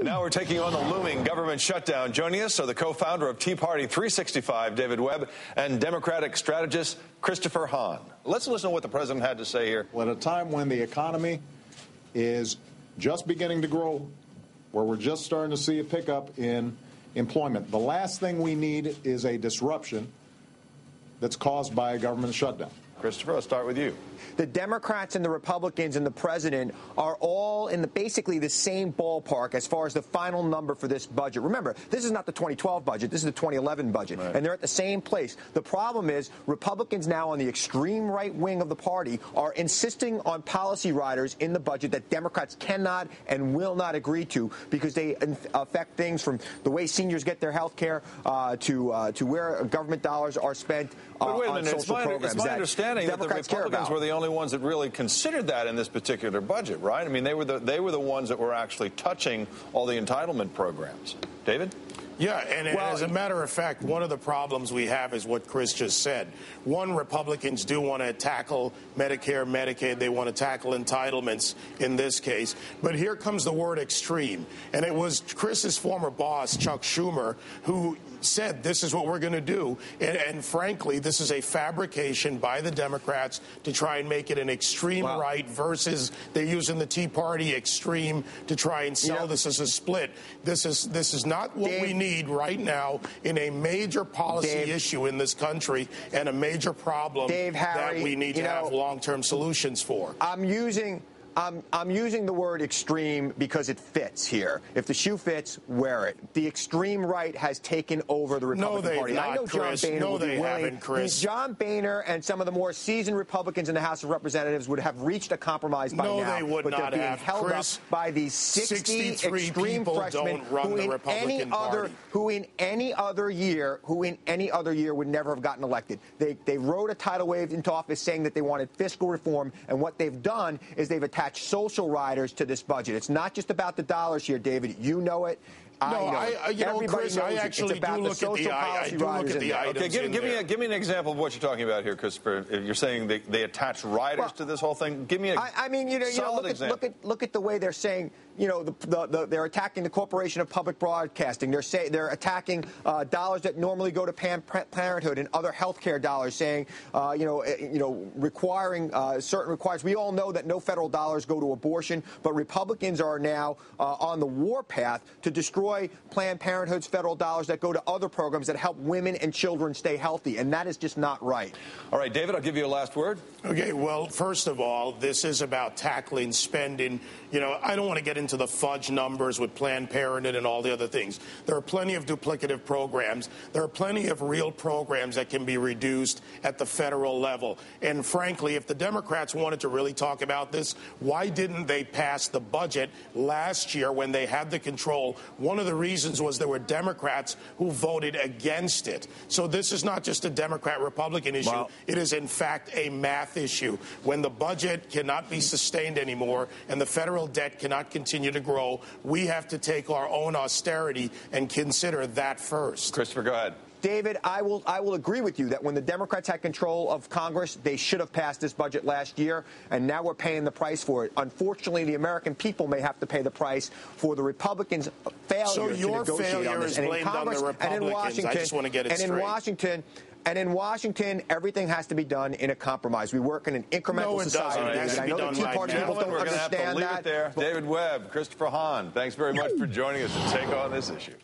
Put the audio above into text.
Now we're taking on the looming government shutdown. Joining us are the co-founder of Tea Party 365, David Webb, and Democratic strategist Christopher Hahn. Let's listen to what the president had to say here. Well, at a time when the economy is just beginning to grow, where we're just starting to see a pickup in employment, the last thing we need is a disruption that's caused by a government shutdown. Christopher, let's start with you. The Democrats and the Republicans and the president are all in basically the same ballpark as far as the final number for this budget. Remember, this is not the 2012 budget. This is the 2011 budget. Right. And they're at the same place. The problem is Republicans now on the extreme right wing of the party are insisting on policy riders in the budget that Democrats cannot and will not agree to because they affect things from the way seniors get their health care to where government dollars are spent on social programs. It's my understanding that the Republicans were the only ones that really considered that in this particular budget, right? I mean, they were the ones that were actually touching all the entitlement programs. David? Yeah, and as a matter of fact, one of the problems we have is what Chris just said. One, Republicans do want to tackle Medicare, Medicaid. They want to tackle entitlements in this case. But here comes the word extreme. And it was Chris's former boss, Chuck Schumer, who said this is what we're going to do. And frankly, this is a fabrication by the Democrats to try and make it an extreme right versus they're using the Tea Party extreme to try and sell this as a split. This is not what we need right now in a major policy issue in this country and a major problem that we need to have long-term solutions for. I'm using the word extreme because it fits here. If the shoe fits, wear it. The extreme right has taken over the Republican Party. I know John Boehner will be willing. John Boehner and some of the more seasoned Republicans in the House of Representatives would have reached a compromise by now. No, they would not have. But they're being held up by these 60 extreme freshmen who in any other year would never have gotten elected. They rode a tidal wave into office saying that they wanted fiscal reform, and what they've done is they've attached social riders to this budget. It's not just about the dollars here, David. You know it. Chris, I actually do look at the items. Okay, give me an example of what you're talking about here, Christopher. If you're saying they attach riders to this whole thing, give me a solid example. Look at the way they're saying. They're attacking the Corporation of Public Broadcasting. They're attacking dollars that normally go to Planned Parenthood and other health care dollars, saying, requiring certain requirements. We all know that no federal dollars go to abortion, but Republicans are now on the warpath to destroy Planned Parenthood's federal dollars that go to other programs that help women and children stay healthy, and that is just not right. All right, David, I'll give you a last word. Okay, well, first of all, this is about tackling spending. I don't want to get into the fudge numbers with Planned Parenthood and all the other things. There are plenty of duplicative programs. There are plenty of real programs that can be reduced at the federal level. And frankly, if the Democrats wanted to really talk about this, why didn't they pass the budget last year when they had the control? One of the reasons was there were Democrats who voted against it. So this is not just a Democrat-Republican issue. Wow. It is, in fact, a math issue. When the budget cannot be sustained anymore and the federal debt cannot continue to grow, we have to take our own austerity and consider that first. Christopher, go ahead. David, I will agree with you that when the Democrats had control of Congress, they should have passed this budget last year, and now we're paying the price for it. Unfortunately, the American people may have to pay the price for the Republicans' failure to negotiate on this. So your failure is blamed on the Republicans. I just want to get it straight. And in Washington, everything has to be done in a compromise. We work in an incremental society. I know the Tea Party people don't understand that. We're going to have to leave it there. David Webb, Christopher Hahn, thanks very much for joining us to take on this issue.